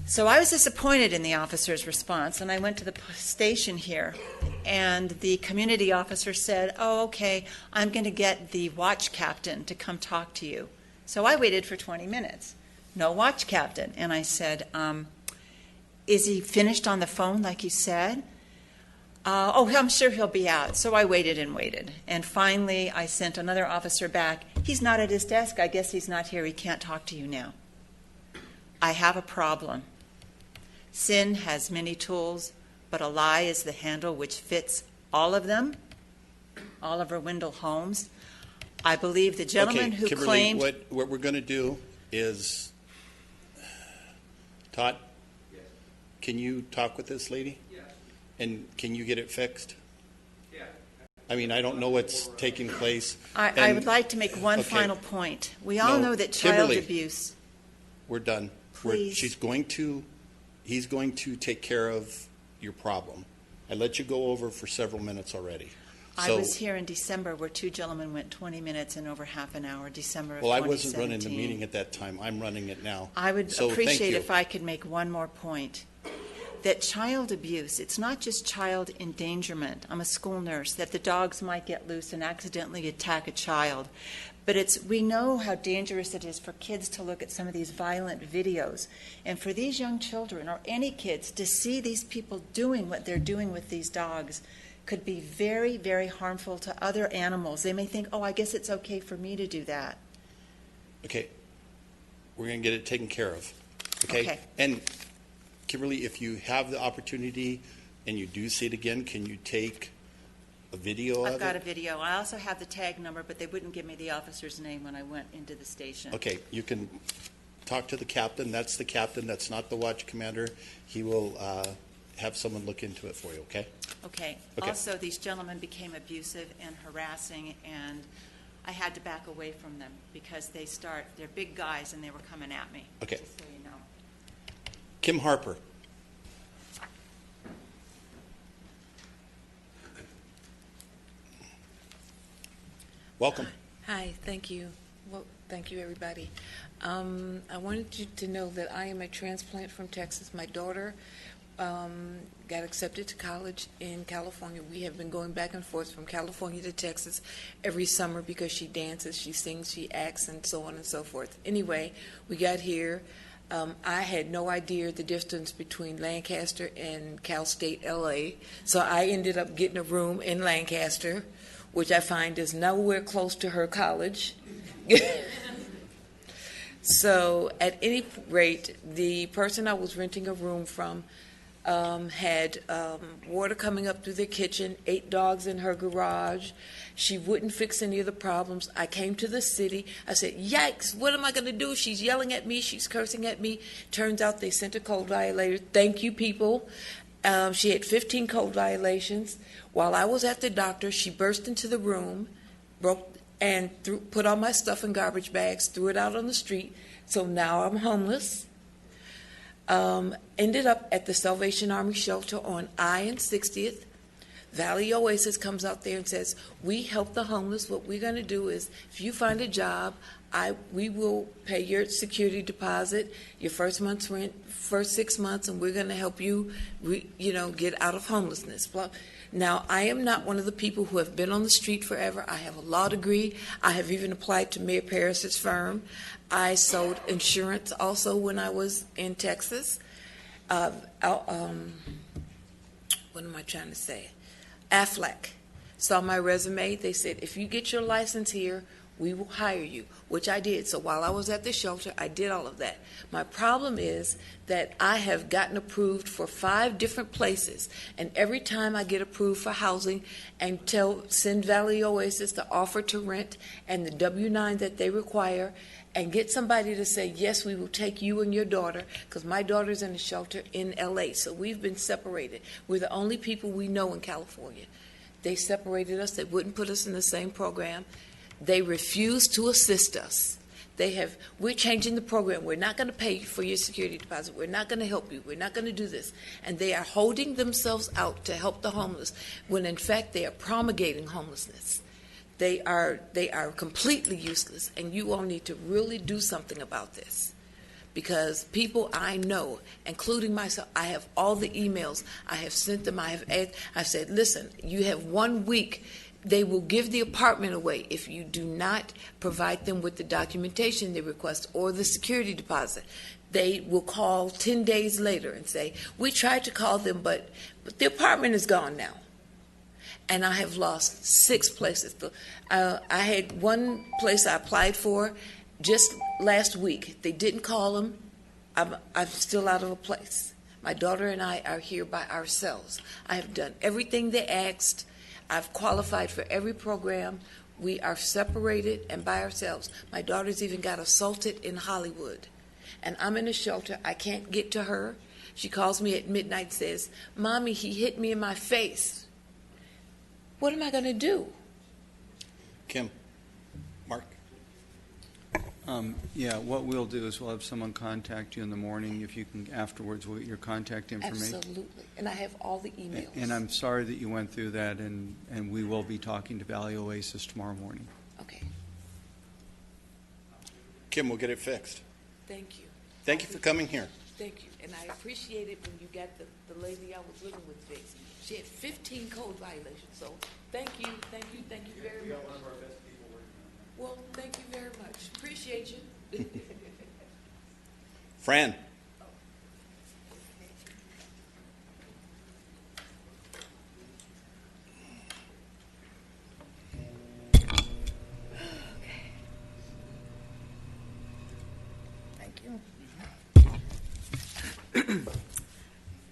So I was disappointed in the officer's response, and I went to the station here, and the community officer said, oh, okay, I'm going to get the watch captain to come talk to you. So I waited for 20 minutes. No watch captain. And I said, is he finished on the phone like you said? Oh, I'm sure he'll be out. So I waited and waited. And finally, I sent another officer back. He's not at his desk. I guess he's not here. He can't talk to you now. I have a problem. Sin has many tools, but a lie is the handle which fits all of them. Oliver Wendell Holmes. I believe the gentleman who Kimberly, claimed... what we're going to do is... Todd? Yes. Can you talk with this lady? Yes. And can you get it fixed? Yeah. I mean, I don't know what's taking place. I would like to make one Okay. final point. We all know that child Kimberly, abuse... We're done. Please. He's going to take care of your problem. I let you go over for several minutes already. I So- was here in December where 2 gentlemen went 20 minutes and over half an hour, December of Well, I 2017. wasn't running the meeting at that time. I'm running it now. I would So, thank appreciate you. if I could make one more point. That child abuse, it's not just child endangerment. I'm a school nurse, that the dogs might get loose and accidentally attack a child. But we know how dangerous it is for kids to look at some of these violent videos. And for these young children, or any kids, to see these people doing what they're doing with these dogs could be very, very harmful to other animals. They may think, oh, I guess it's okay for me to do that. Okay. We're going to get it taken care of. Okay? Okay. And Kimberly, if you have the opportunity and you do see it again, can you take a video of it? I've got a video. I also have the tag number, but they wouldn't give me the officer's name when I went into the station. Okay, you can talk to the captain. That's the captain. That's not the watch commander. He will have someone look into it for you, okay? Okay. Okay. Also, these gentlemen became abusive and harassing, and I had to back away from them because they're big guys, and they were coming at me. Okay. Just so you know. Kim Harper. Welcome. Hi, thank you. Well, thank you, everybody. I wanted you to know that I am a transplant from Texas. My daughter got accepted to college in California. We have been going back and forth from California to Texas every summer because she dances, she sings, she acts, and so on and so forth. Anyway, we got here. I had no idea the distance between Lancaster and Cal State LA, so I ended up getting a room in Lancaster, which I find is nowhere close to her college. So at any rate, the person I was renting a room from had water coming up through the kitchen, 8 dogs in her garage. She wouldn't fix any of the problems. I came to the city. I said, yikes, what am I going to do? She's yelling at me. She's cursing at me. Turns out they sent a code violator. Thank you, people. She had 15 code violations. While I was at the doctor, she burst into the room, put all my stuff in garbage bags, threw it out on the street. So now I'm homeless. Ended up at the Salvation Army shelter on I and 60th. Valley Oasis comes out there and says, we help the homeless. What we're going to do is, if you find a job, we will pay your security deposit, your first month's rent, first 6 months, and we're going to help you, get out of homelessness. Now, I am not one of the people who have been on the street forever. I have a law degree. I have even applied to Mayor Parris's firm. I sold insurance also when I was in Texas. What am I trying to say? Aflac saw my resume. They said, if you get your license here, we will hire you, which I did. So while I was at the shelter, I did all of that. My problem is that I have gotten approved for 5 different places, and every time I get approved for housing and send Valley Oasis the offer to rent and the W-9 that they require, and get somebody to say, yes, we will take you and your daughter, because my daughter's in a shelter in L.A., so we've been separated. We're the only people we know in California. They separated us. They wouldn't put us in the same program. They refuse to assist us. We're changing the program. We're not going to pay you for your security deposit. We're not going to help you. We're not going to do this. And they are holding themselves out to help the homeless, when in fact they are promulgating homelessness. They are completely useless, and you all need to really do something about this. Because people I know, including myself, I have all the emails. I have sent them. I've said, listen, you have 1 week. They will give the apartment away if you do not provide them with the documentation they request or the security deposit. They will call 10 days later and say, we tried to call them, but the apartment is gone now. And I have lost 6 places. I had one place I applied for just last week. They didn't call them. I'm still out of a place. My daughter and I are here by ourselves. I have done everything they asked. I've qualified for every program. We are separated and by ourselves. My daughter's even got assaulted in Hollywood. And I'm in a shelter. I can't get to her. She calls me at midnight and says, Mommy, he hit me in my face. What am I going to do? Kim. Mark. What we'll do is we'll have someone contact you in the morning. If you can afterwards, we'll get your contact information. Absolutely. And I have all the emails. And I'm sorry that you went through that, and we will be talking to Valley Oasis tomorrow morning. Okay. Kim, we'll get it fixed. Thank you. Thank you for coming here. Thank you. And I appreciate it when you got the lady I was living with fixed. She had 15 code violations. So thank you very much. Well, thank you very much. Appreciate you. Fran. Thank you.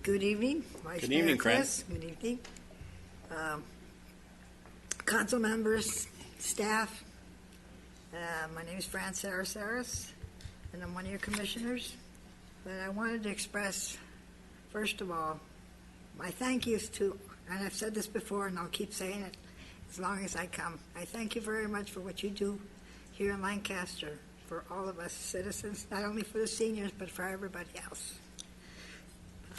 Good evening, Vice Good Mayor evening, Fran. Chris. Good evening. Council members, staff. My name is Fran Sarasaris, and I'm one of your commissioners. But I wanted to express, first of all, my thank yous to, and I've said this before and I'll keep saying it as long as I come. I thank you very much for what you do here in Lancaster for all of us citizens, not only for the seniors, but for everybody else.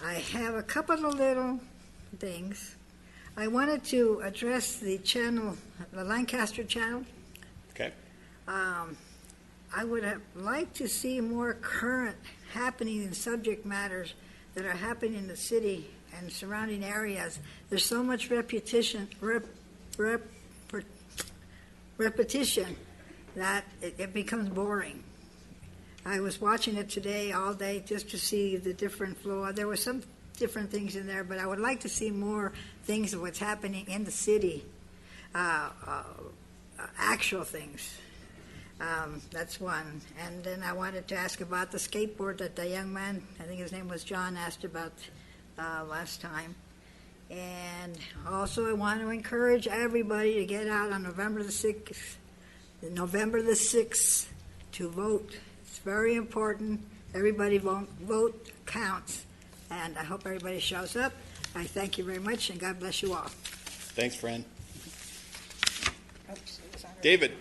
I have a couple of little things. I wanted to address the channel, the Lancaster channel. Okay. I would have liked to see more current happening in subject matters that are happening in the city and surrounding areas. There's so much repetition that it becomes boring. I was watching it today all day just to see the different flow. There were some different things in there, but I would like to see more things of what's happening in the city, actual things. That's one. And then I wanted to ask about the skateboard that the young man, I think his name was John, asked about last time. And also I want to encourage everybody to get out on November the 6th to vote. It's very important. Everybody vote counts. And I hope everybody shows up. I thank you very much, and God bless you all. Thanks, Fran. David.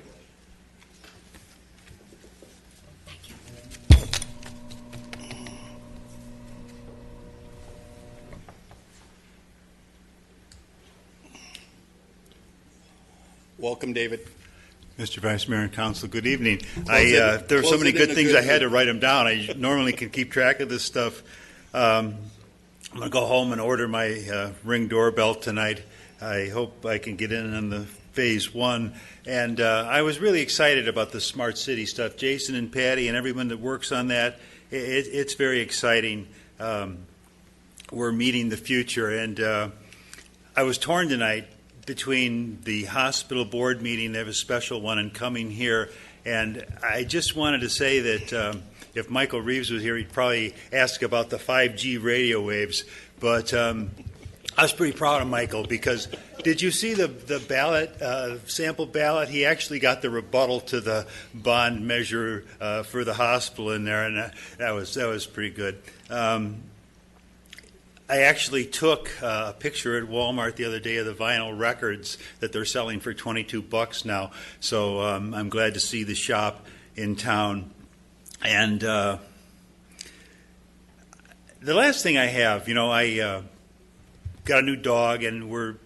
Welcome, David. Mr. Vice Mayor and Council, good evening. There were so many good things I had to write them down. I normally can keep track of this stuff. I'm going to go home and order my Ring doorbell tonight. I hope I can get in on the phase one. And I was really excited about the smart city stuff. Jason and Patty and everyone that works on that, it's very exciting. We're meeting the future. And I was torn tonight between the hospital board meeting, they have a special one, and coming here. And I just wanted to say that if Michael Reeves was here, he'd probably ask about the 5G radio waves. But I was pretty proud of Michael because did you see the ballot, sample ballot? He actually got the rebuttal to the bond measure for the hospital in there, and that was pretty good. I actually took a picture at Walmart the other day of the vinyl records that they're selling for $22 now. So I'm glad to see the shop in town. And the last thing I have, I got a new dog, and we're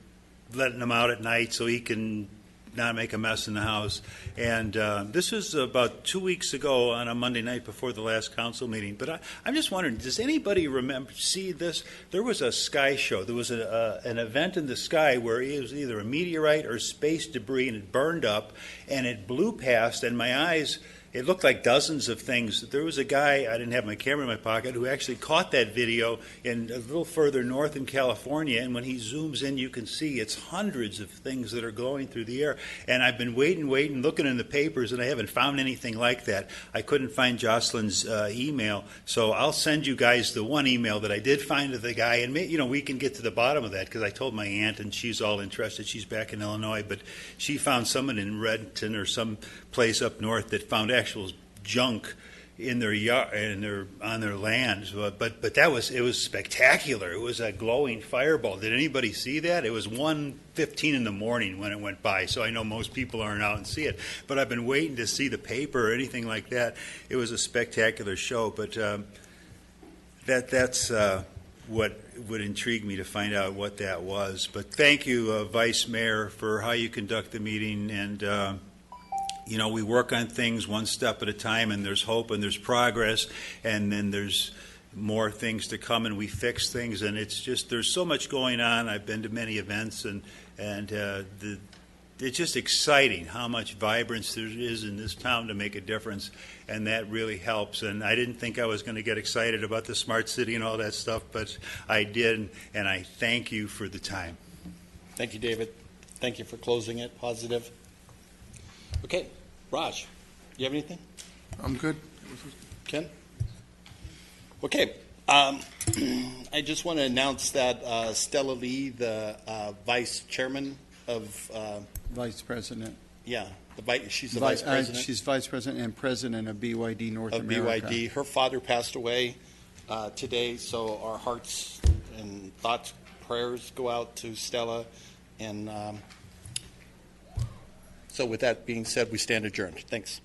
letting him out at night so he can not make a mess in the house. And this was about 2 weeks ago on a Monday night before the last council meeting. But I'm just wondering, does anybody see this? There was a sky show. There was an event in the sky where it was either a meteorite or space debris, and it burned up, and it blew past, and my eyes, it looked like dozens of things. There was a guy, I didn't have my camera in my pocket, who actually caught that video in a little further north in California, and when he zooms in, you can see it's hundreds of things that are going through the air. And I've been waiting, looking in the papers, and I haven't found anything like that. I couldn't find Jocelyn's email, so I'll send you guys the one email that I did find of the guy, and we can get to the bottom of that, because I told my aunt, and she's all interested. She's back in Illinois, but she found someone in Redton or some place up north that found actual junk in their yard and on their land. But it was spectacular. It was a glowing fireball. Did anybody see that? It was 1:15 in the morning when it went by, so I know most people aren't out and see it. But I've been waiting to see the paper or anything like that. It was a spectacular show. But that's what would intrigue me to find out what that was. But thank you, Vice Mayor, for how you conduct the meeting. And we work on things one step at a time, and there's hope and there's progress, and then there's more things to come, and we fix things, and it's just there's so much going on. I've been to many events, and it's just exciting how much vibrance there is in this town to make a difference, and that really helps. And I didn't think I was going to get excited about the smart city and all that stuff, but I did, and I thank you for the time. Thank you, David. Thank you for closing it positive. Okay, Raj, do you have anything? I'm good. Ken? Okay, I just want to announce that Stella Lee, the vice chairman of, Vice President. she's the vice president She's Vice President and President of BYD North of America. BYD. Her father passed away today, so our hearts and thoughts, prayers go out to Stella. And so with that being said, we stand adjourned. Thanks.